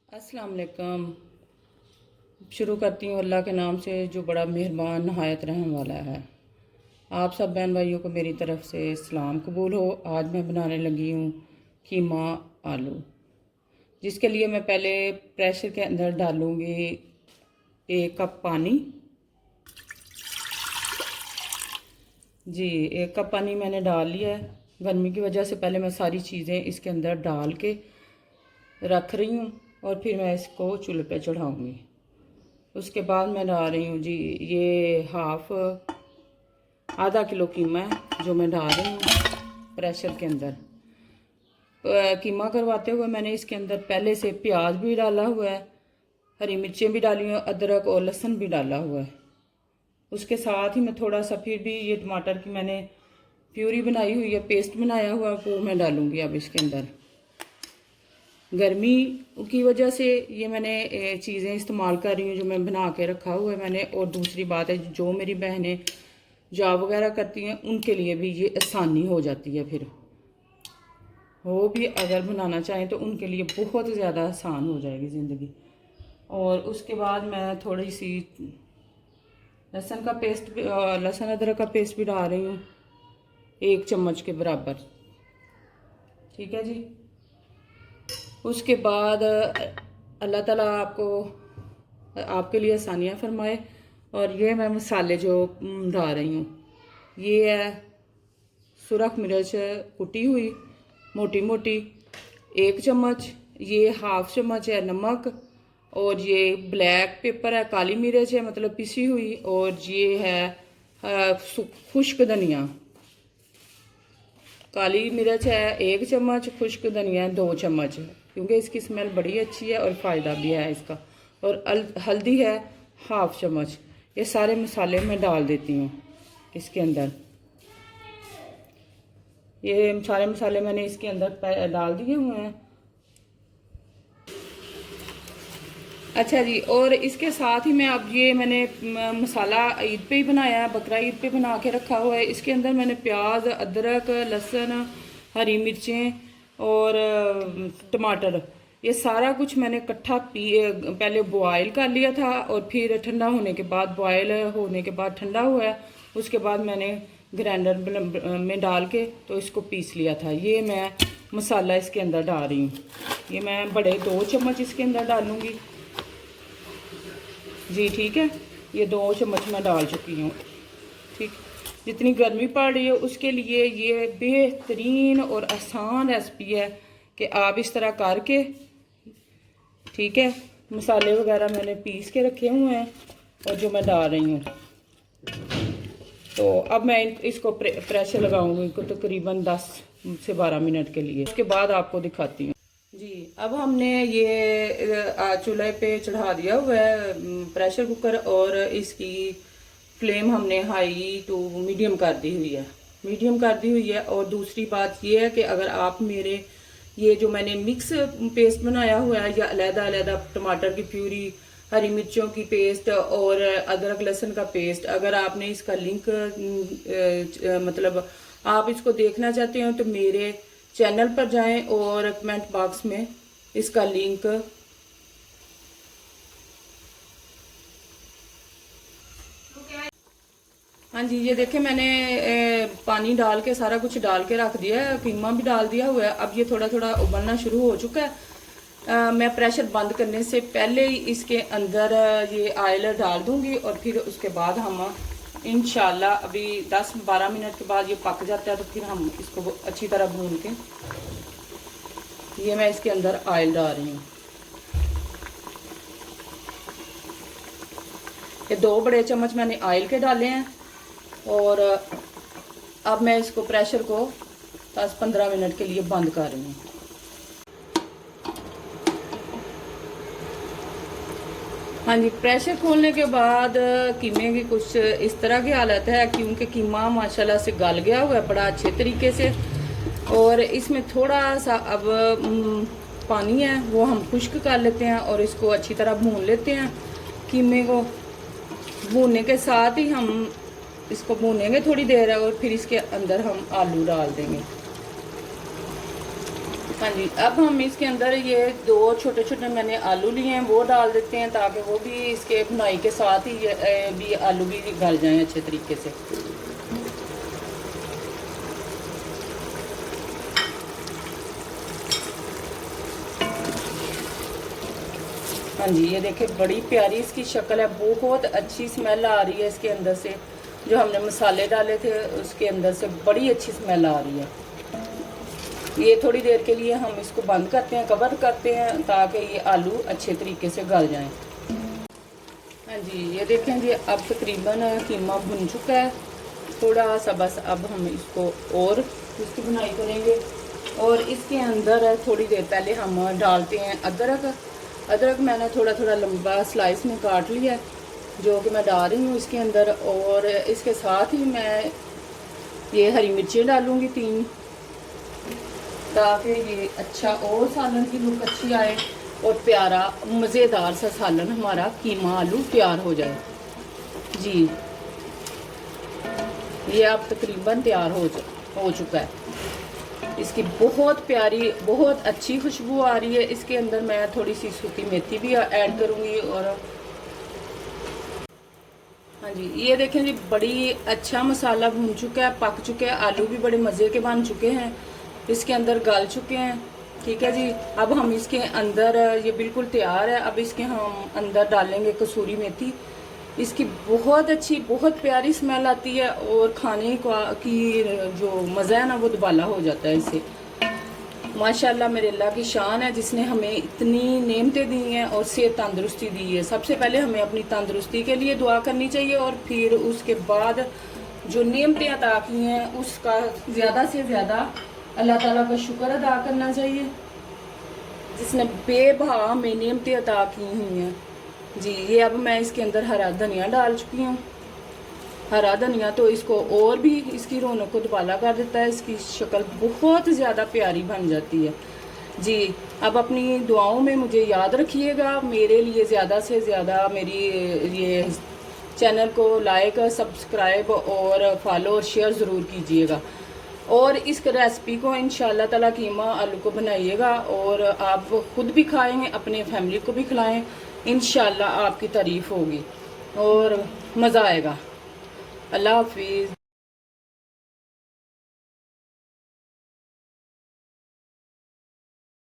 अस्सलाम वालेकुम। शुरू करती हूँ अल्लाह के नाम से जो बड़ा मेहरबान नहायत रहम वाला है। आप सब बहन भाइयों को मेरी तरफ़ से सलाम कबूल हो। आज मैं बनाने लगी हूँ कीमा आलू, जिसके लिए मैं पहले प्रेशर के अंदर डालूँगी 1 कप पानी। जी 1 कप पानी मैंने डाल लिया है। गर्मी की वजह से पहले मैं सारी चीज़ें इसके अंदर डाल के रख रही हूँ और फिर मैं इसको चूल्हे पे चढ़ाऊँगी। उसके बाद मैं डाल रही हूँ जी ये आधा किलो कीमा है जो मैं डाल रही हूँ प्रेशर के अंदर। कीमा करवाते हुए मैंने इसके अंदर पहले से प्याज भी डाला हुआ है, हरी मिर्चें भी डाली हैं, अदरक और लहसुन भी डाला हुआ है। उसके साथ ही मैं थोड़ा सा फिर भी ये टमाटर की मैंने प्यूरी बनाई हुई है, पेस्ट बनाया हुआ है, वो मैं डालूँगी अब इसके अंदर। गर्मी की वजह से ये मैंने चीज़ें इस्तेमाल कर रही हूँ जो मैं बना के रखा हुआ है मैंने। और दूसरी बात है जो मेरी बहनें जॉब वगैरह करती हैं उनके लिए भी ये आसानी हो जाती है, फिर वो भी अगर बनाना चाहें तो उनके लिए बहुत ज़्यादा आसान हो जाएगी ज़िंदगी। और उसके बाद मैं थोड़ी सी लहसुन का पेस्ट भी लहसुन अदरक का पेस्ट भी डाल रही हूँ 1 चम्मच के बराबर। ठीक है जी। उसके बाद अल्लाह ताला आपके लिए आसानियाँ फरमाए। और ये मैं मसाले जो डाल रही हूँ ये है सुरख मिर्च कुटी हुई मोटी मोटी 1 चम्मच, ये 1/2 चम्मच है नमक, और ये ब्लैक पेपर है काली मिर्च है मतलब पिसी हुई, और ये है खुश्क धनिया। काली मिर्च है 1 चम्मच, खुश्क धनिया है 2 चम्मच, क्योंकि इसकी स्मेल बड़ी अच्छी है और फ़ायदा भी है इसका। और हल्दी है 1/2 चम्मच। ये सारे मसाले मैं डाल देती हूँ इसके अंदर। ये सारे मसाले मैंने इसके अंदर डाल दिए हुए हैं। अच्छा जी, और इसके साथ ही मैं अब ये मैंने मसाला ईद पे ही बनाया है, बकरा ईद पे बना के रखा हुआ है। इसके अंदर मैंने प्याज, अदरक, लहसुन, हरी मिर्चें और टमाटर, ये सारा कुछ मैंने इकट्ठा पहले बॉयल कर लिया था और फिर ठंडा होने के बाद बॉयल होने के बाद ठंडा हुआ है। उसके बाद मैंने ग्राइंडर में डाल के तो इसको पीस लिया था। ये मैं मसाला इसके अंदर डाल रही हूँ। ये मैं बड़े 2 चम्मच इसके अंदर डालूँगी जी। ठीक है, ये 2 चम्मच मैं डाल चुकी हूँ। ठीक, जितनी गर्मी पड़ रही है उसके लिए ये बेहतरीन और आसान रेसिपी है कि आप इस तरह करके, ठीक है, मसाले वगैरह मैंने पीस के रखे हुए हैं और जो मैं डाल रही हूँ। तो अब मैं इसको प्रेशर लगाऊंगी तकरीबन 10 से 12 मिनट के लिए। उसके बाद आपको दिखाती हूँ जी। अब हमने ये चूल्हे पे चढ़ा दिया हुआ है प्रेशर कुकर, और इसकी फ्लेम हमने हाई टू मीडियम कर दी हुई है, और दूसरी बात ये है कि अगर आप मेरे ये जो मैंने मिक्स पेस्ट बनाया हुआ है या अलग-अलग टमाटर की प्यूरी, हरी मिर्चों की पेस्ट और अदरक लहसुन का पेस्ट, अगर आपने इसका लिंक मतलब आप इसको देखना चाहते हो तो मेरे चैनल पर जाएं और कमेंट बॉक्स में इसका लिंक हाँ जी, ये देखें मैंने पानी डाल के सारा कुछ डाल के रख दिया है, कीमा भी डाल दिया हुआ है। अब ये थोड़ा थोड़ा उबलना शुरू हो चुका है। मैं प्रेशर बंद करने से पहले ही इसके अंदर ये ऑयल डाल दूंगी और फिर उसके बाद हम इंशाल्लाह अभी 10-12 मिनट के बाद ये पक जाता है तो फिर हम इसको अच्छी तरह भून के ये मैं इसके अंदर ऑयल डाल रही हूँ। ये 2 बड़े चम्मच मैंने ऑयल के डाले हैं और अब मैं इसको प्रेशर को 10-15 मिनट के लिए बंद कर रही हूँ। हाँ जी, प्रेशर खोलने के बाद कीमे की कुछ इस तरह की हालत है, क्योंकि कीमा माशाल्लाह से गल गया हुआ है बड़ा अच्छे तरीके से, और इसमें थोड़ा सा अब पानी है वो हम खुश्क कर लेते हैं और इसको अच्छी तरह भून लेते हैं। कीमे को भूनने के साथ ही हम इसको भूनेंगे थोड़ी देर और फिर इसके अंदर हम आलू डाल देंगे। हाँ जी, अब हम इसके अंदर ये 2 छोटे छोटे मैंने आलू लिए हैं वो डाल देते हैं, ताकि वो भी इसके भुनाई के साथ ही भी आलू भी गल जाएं अच्छे तरीके से। हाँ जी, ये देखिए बड़ी प्यारी इसकी शक्ल है, बहुत अच्छी स्मेल आ रही है इसके अंदर से। जो हमने मसाले डाले थे उसके अंदर से बड़ी अच्छी स्मेल आ रही है। ये थोड़ी देर के लिए हम इसको बंद करते हैं, कवर करते हैं, ताकि ये आलू अच्छे तरीके से गल जाएं। हाँ जी, ये देखें जी अब तकरीबन कीमा भुन चुका है थोड़ा सा, बस अब हम इसको और इसकी बुनाई करेंगे। और इसके अंदर थोड़ी देर पहले हम डालते हैं अदरक। अदरक मैंने थोड़ा थोड़ा लंबा स्लाइस में काट लिया है, जो कि मैं डाल रही हूँ इसके अंदर। और इसके साथ ही मैं ये हरी मिर्चें डालूँगी 3, ताकि ये अच्छा और सालन की लुक अच्छी आए और प्यारा मज़ेदार सा सालन हमारा कीमा आलू तैयार हो जाए। जी, ये अब तकरीबन तैयार हो चुका है। इसकी बहुत प्यारी बहुत अच्छी खुशबू आ रही है। इसके अंदर मैं थोड़ी सी सूखी मेथी भी ऐड करूँगी। और हाँ जी, ये देखें जी बड़ी अच्छा मसाला भून चुका है, पक चुके हैं, आलू भी बड़े मज़े के बन चुके हैं, इसके अंदर गल चुके हैं। ठीक है जी, अब हम इसके अंदर ये बिल्कुल तैयार है। अब इसके हम अंदर डालेंगे कसूरी मेथी। इसकी बहुत अच्छी बहुत प्यारी स्मेल आती है और खाने की जो मज़ा है ना वो दुबाला हो जाता है इससे। माशाल्लाह मेरे अल्लाह की शान है जिसने हमें इतनी नेमतें दी हैं और सेहत तंदुरुस्ती दी है। सबसे पहले हमें अपनी तंदुरुस्ती के लिए दुआ करनी चाहिए और फिर उसके बाद जो नेमतें अता की हैं उसका ज़्यादा से ज़्यादा अल्लाह ताला का शुक्र अदा करना चाहिए, जिसने बेबहा हमें नेमतें अता की हुई हैं। जी, ये अब मैं इसके अंदर हरा धनिया डाल चुकी हूँ। हरा धनिया तो इसको और भी इसकी रौनक को दुबाला कर देता है, इसकी शक्ल बहुत ज़्यादा प्यारी बन जाती है। जी, अब अपनी दुआओं में मुझे याद रखिएगा। मेरे लिए ज़्यादा से ज़्यादा मेरी ये चैनल को लाइक सब्सक्राइब और फॉलो और शेयर ज़रूर कीजिएगा। और इस रेसिपी को इंशाल्लाह ताला कीमा आलू को बनाइएगा और आप खुद भी खाएंगे, अपने फैमिली को भी खिलाएं। इंशाल्लाह आपकी तारीफ़ होगी और मज़ा आएगा। अल्लाह हाफिज़।